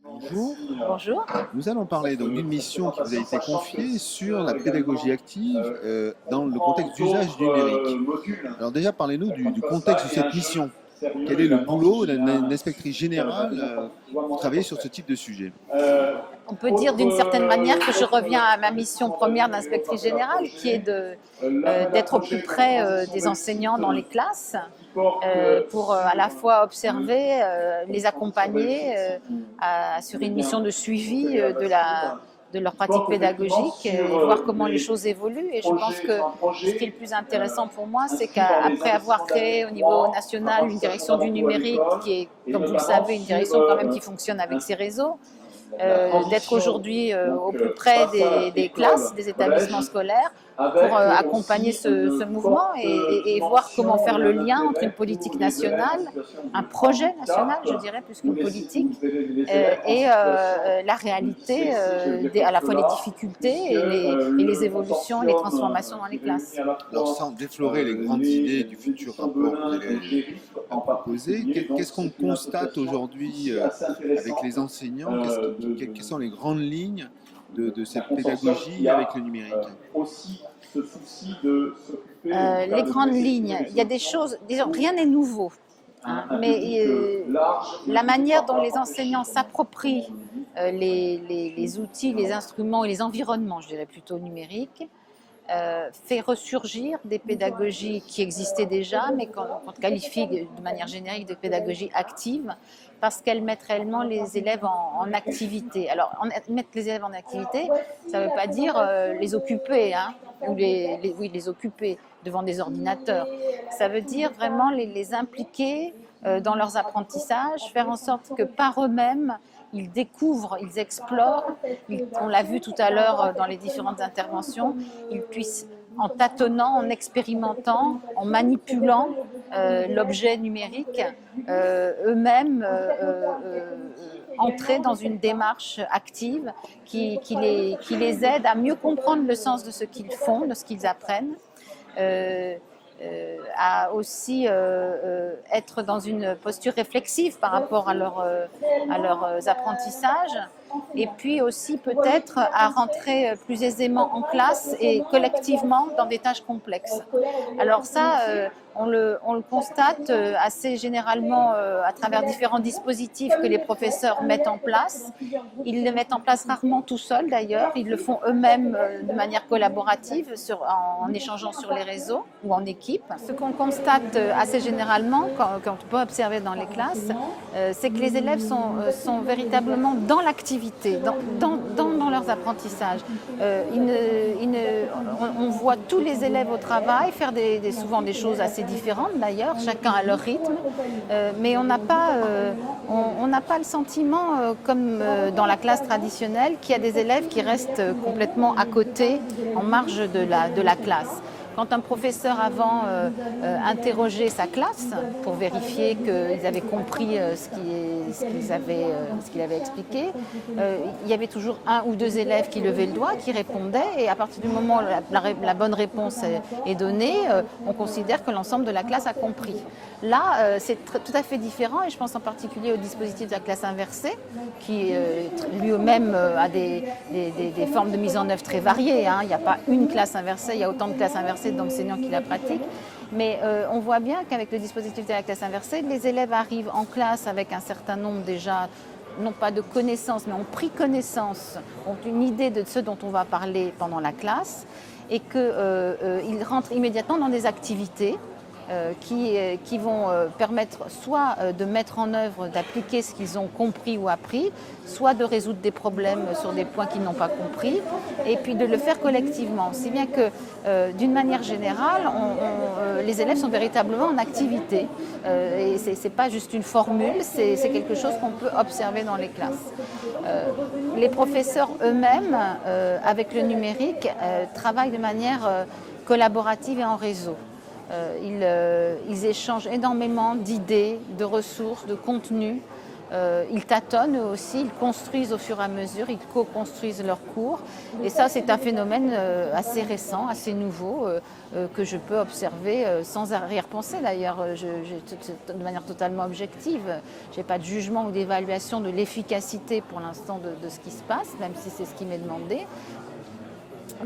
Bonjour, Bonjour. nous allons parler donc d'une mission qui vous a été confiée sur la pédagogie active dans le contexte d'usage du numérique. Alors déjà, parlez-nous du contexte de cette mission. Quel est le boulot d'une inspectrice générale pour travailler sur ce type de sujet? On peut dire d'une certaine manière que je reviens à ma mission première d'inspectrice générale, qui est d'être au plus près des enseignants dans les classes, pour à la fois observer, les accompagner, assurer une mission de suivi de leur pratique pédagogique et voir comment les choses évoluent. Et je pense que ce qui est le plus intéressant pour moi, c'est qu'après avoir créé au niveau national une direction du numérique qui est, comme vous le savez, une direction quand même qui fonctionne avec ses réseaux, d'être aujourd'hui au plus près des classes, des établissements scolaires, pour accompagner ce mouvement et voir comment faire le lien entre une politique nationale, un projet national, je dirais, plus qu'une politique, et la réalité, à la fois les difficultés et les évolutions, les transformations dans les classes. Alors sans déflorer les grandes idées du futur rapport que vous allez proposer, qu'est-ce qu'on constate aujourd'hui avec les enseignants? Quelles sont les grandes lignes de cette pédagogie avec le numérique? Les grandes lignes, il y a des choses, disons, rien n'est nouveau. Hein, mais la manière dont les enseignants s'approprient les outils, les instruments et les environnements, je dirais plutôt numériques, fait ressurgir des pédagogies qui existaient déjà, mais qu'on qualifie de manière générique de pédagogie active, parce qu'elles mettent réellement les élèves en activité. Alors, mettre les élèves en activité, ça ne veut pas dire les occuper, hein, ou les occuper devant des ordinateurs. Ça veut dire vraiment les impliquer dans leurs apprentissages, faire en sorte que par eux-mêmes, ils découvrent, ils explorent, on l'a vu tout à l'heure dans les différentes interventions, ils puissent, en tâtonnant, en expérimentant, en manipulant l'objet numérique, eux-mêmes entrer dans une démarche active qui les aide à mieux comprendre le sens de ce qu'ils font, de ce qu'ils apprennent. À aussi être dans une posture réflexive par rapport à leurs apprentissages, et puis aussi peut-être à rentrer plus aisément en classe et collectivement dans des tâches complexes. Alors ça, on le constate assez généralement à travers différents dispositifs que les professeurs mettent en place. Ils les mettent en place rarement tout seuls d'ailleurs, ils le font eux-mêmes de manière collaborative en échangeant sur les réseaux ou en équipe. Ce qu'on constate assez généralement, quand on peut observer dans les classes, c'est que les élèves sont véritablement dans l'activité, dans leurs apprentissages. On voit tous les élèves au travail faire souvent des choses assez différentes d'ailleurs, chacun à leur rythme, mais on n'a pas le sentiment, comme dans la classe traditionnelle, qu'il y a des élèves qui restent complètement à côté, en marge de la classe. Quand un professeur avant interrogeait sa classe pour vérifier qu'ils avaient compris ce qu'il avait expliqué, il y avait toujours un ou deux élèves qui levaient le doigt, qui répondaient, et à partir du moment où la bonne réponse est donnée, on considère que l'ensemble de la classe a compris. Là, c'est tout à fait différent, et je pense en particulier au dispositif de la classe inversée, qui lui-même a des formes de mise en œuvre très variées. Hein. Il n'y a pas une classe inversée, il y a autant de classes inversées d'enseignants qui la pratiquent. Mais on voit bien qu'avec le dispositif de la classe inversée, les élèves arrivent en classe avec un certain nombre déjà, non pas de connaissances, mais ont pris connaissance, ont une idée de ce dont on va parler pendant la classe, et qu'ils rentrent immédiatement dans des activités qui vont permettre soit de mettre en œuvre, d'appliquer ce qu'ils ont compris ou appris, soit de résoudre des problèmes sur des points qu'ils n'ont pas compris, et puis de le faire collectivement. Si bien que, d'une manière générale, les élèves sont véritablement en activité. Et ce n'est pas juste une formule, c'est quelque chose qu'on peut observer dans les classes. Les professeurs eux-mêmes, avec le numérique, travaillent de manière collaborative et en réseau. Ils échangent énormément d'idées, de ressources, de contenus Ils tâtonnent eux aussi, ils construisent au fur et à mesure, ils co-construisent leurs cours. Et ça, c'est un phénomène assez récent, assez nouveau, que je peux observer sans arrière-pensée d'ailleurs, de manière totalement objective. Je n'ai pas de jugement ou d'évaluation de l'efficacité pour l'instant de ce qui se passe, même si c'est ce qui m'est demandé.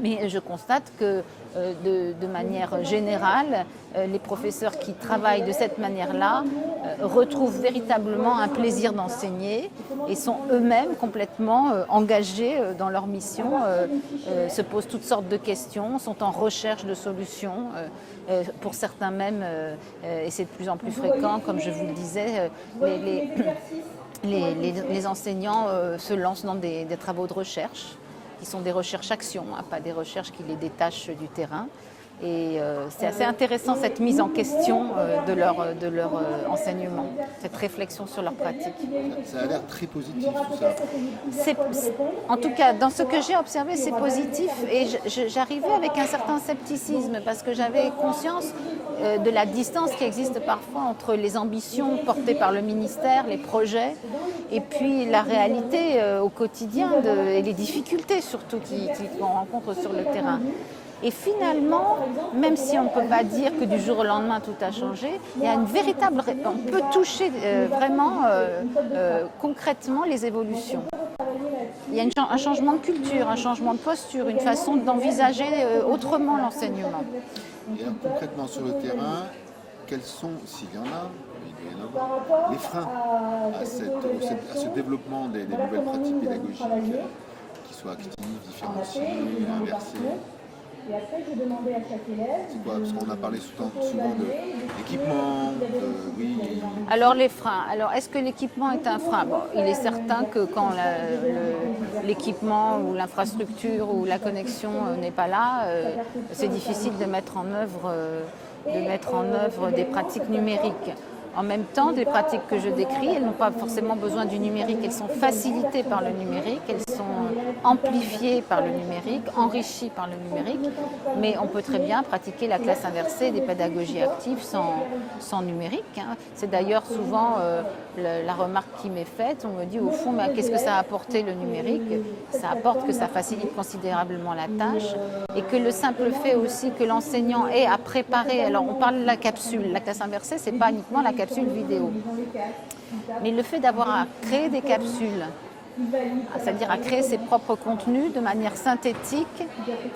Mais je constate que de manière générale, les professeurs qui travaillent de cette manière-là retrouvent véritablement un plaisir d'enseigner et sont eux-mêmes complètement engagés dans leur mission, se posent toutes sortes de questions, sont en recherche de solutions. Pour certains même, et c'est de plus en plus fréquent, comme je vous le disais, les enseignants se lancent dans des travaux de recherche, qui sont des recherches-actions, pas des recherches qui les détachent du terrain. Et c'est assez intéressant cette mise en question de leur enseignement, cette réflexion sur leur pratique. Ça a l'air très positif tout ça. En tout cas, dans ce que j'ai observé, c'est positif et j'arrivais avec un certain scepticisme parce que j'avais conscience de la distance qui existe parfois entre les ambitions portées par le ministère, les projets, et puis la réalité au quotidien et les difficultés surtout qu'on rencontre sur le terrain. Et finalement, même si on ne peut pas dire que du jour au lendemain tout a changé, il y a une véritable, on peut toucher vraiment concrètement les évolutions. Il y a un changement de culture, un changement de posture, une façon d'envisager autrement l'enseignement. Et alors, concrètement sur le terrain, quels sont, s'il y en a, il doit y en avoir, les freins à ce développement des nouvelles pratiques pédagogiques, qui soient actives, différenciées, inversées? C'est quoi? Parce qu'on a parlé souvent d'équipement, oui. Alors les freins. Alors est-ce que l'équipement est un frein? Bon, il est certain que quand l'équipement ou l'infrastructure ou la connexion n'est pas là, c'est difficile de mettre en œuvre des pratiques numériques. En même temps, des pratiques que je décris, elles n'ont pas forcément besoin du numérique, elles sont facilitées par le numérique, elles sont amplifiées par le numérique, enrichies par le numérique, mais on peut très bien pratiquer la classe inversée, des pédagogies actives sans numérique. C'est d'ailleurs souvent la remarque qui m'est faite, on me dit au fond, mais qu'est-ce que ça a apporté le numérique? Ça apporte que ça facilite considérablement la tâche et que le simple fait aussi que l'enseignant ait à préparer, alors on parle de la capsule, la classe inversée, c'est pas uniquement la capsule vidéo. Mais le fait d'avoir à créer des capsules, c'est-à-dire à créer ses propres contenus de manière synthétique,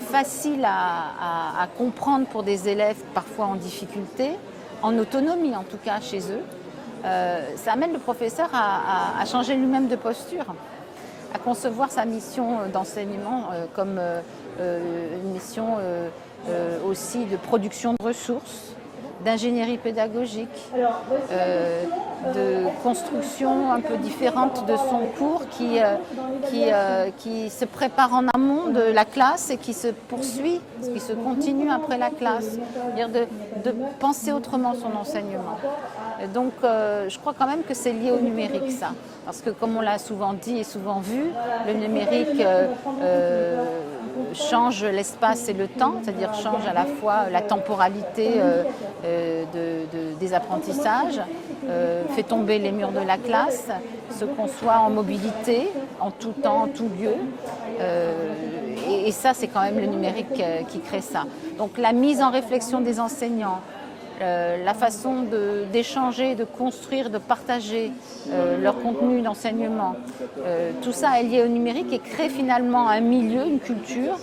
facile à comprendre pour des élèves parfois en difficulté, en autonomie en tout cas chez eux, ça amène le professeur à changer lui-même de posture, à concevoir sa mission d'enseignement comme une mission aussi de production de ressources, d'ingénierie pédagogique, de construction un peu différente de son cours qui se prépare en amont de la classe et qui se poursuit, qui se continue après la classe. C'est-à-dire de penser autrement son enseignement. Et donc je crois quand même que c'est lié au numérique ça. Parce que comme on l'a souvent dit et souvent vu, le numérique change l'espace et le temps, c'est-à-dire change à la fois la temporalité des apprentissages, fait tomber les murs de la classe, se conçoit en mobilité, en tout temps, en tout lieu. Et ça, c'est quand même le numérique qui crée ça. Donc la mise en réflexion des enseignants, la façon d'échanger, de construire, de partager leur contenu d'enseignement, tout ça est lié au numérique et crée finalement un milieu, une culture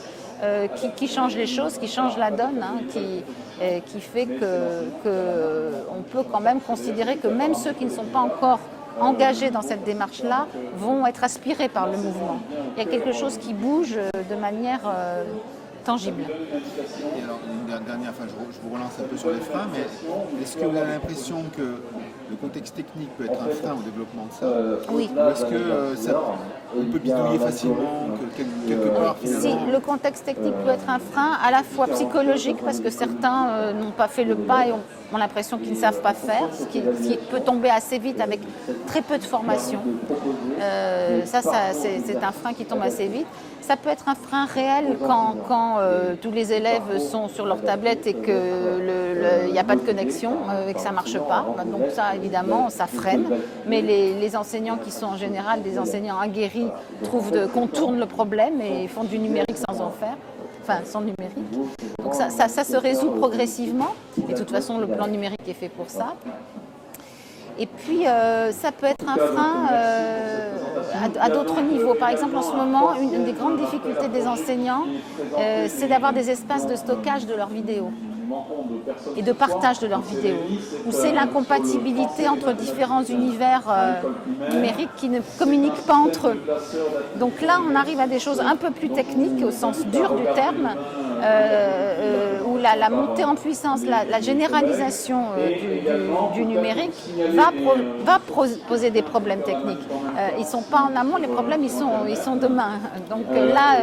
qui change les choses, qui change la donne, qui fait qu'on peut quand même considérer que même ceux qui ne sont pas encore engagés dans cette démarche-là vont être aspirés par le mouvement. Il y a quelque chose qui bouge de manière tangible. Et alors, une dernière, je vous relance un peu sur les freins, mais est-ce que vous avez l'impression que le contexte technique peut être un frein au développement de ça? Oui. Ou est-ce que on peut bidouiller facilement, que quelque part finalement... Si, le contexte technique peut être un frein, à la fois psychologique, parce que certains n'ont pas fait le pas et ont l'impression qu'ils ne savent pas faire, ce qui peut tomber assez vite avec très peu de formation. c'est un frein qui tombe assez vite. Ça peut être un frein réel quand tous les élèves sont sur leur tablette et qu'il n'y a pas de connexion et que ça ne marche pas. Donc ça, évidemment, ça freine. Mais les enseignants qui sont en général des enseignants aguerris contournent le problème et font du numérique sans en faire. Enfin, sans numérique. Donc ça se résout progressivement. Et de toute façon, le plan numérique est fait pour ça. Et puis, ça peut être un frein à d'autres niveaux. Par exemple, en ce moment, une des grandes difficultés des enseignants, c'est d'avoir des espaces de stockage de leurs vidéos et de partage de leurs vidéos, où c'est l'incompatibilité entre différents univers numériques qui ne communiquent pas entre eux. Donc là, on arrive à des choses un peu plus techniques, au sens dur du terme, où la montée en puissance, la généralisation du numérique va poser des problèmes techniques. Ils ne sont pas en amont, les problèmes, ils sont demain. Donc là,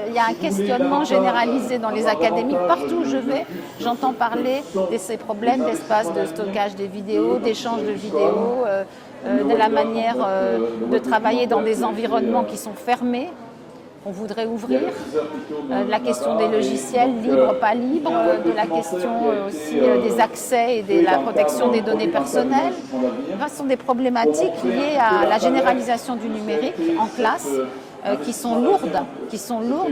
il y a un questionnement généralisé dans les académies. Partout où je vais, j'entends parler de ces problèmes d'espace de stockage des vidéos, d'échange de vidéos, de la manière de travailler dans des environnements qui sont fermés, qu'on voudrait ouvrir, la question des logiciels libres, pas libres, de la question aussi des accès et de la protection des données personnelles. Ce sont des problématiques liées à la généralisation du numérique en classe, qui sont lourdes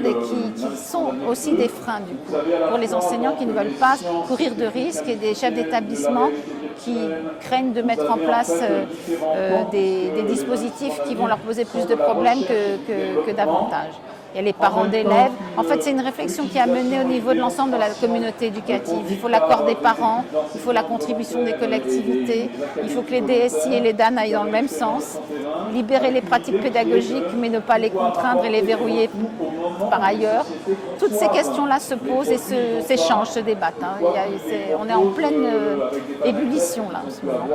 et qui sont aussi des freins du coup, pour les enseignants qui ne veulent pas courir de risques et des chefs d'établissement qui craignent de mettre en place des dispositifs qui vont leur poser plus de problèmes que d'avantages. Il y a les parents d'élèves. En fait, c'est une réflexion qui a mené au niveau de l'ensemble de la communauté éducative. Il faut l'accord des parents, il faut la contribution des collectivités, il faut que les DSI et les DAN aillent dans le même sens, libérer les pratiques pédagogiques, mais ne pas les contraindre et les verrouiller par ailleurs. Toutes ces questions-là se posent et s'échangent, se débattent. On est en pleine ébullition là en ce moment.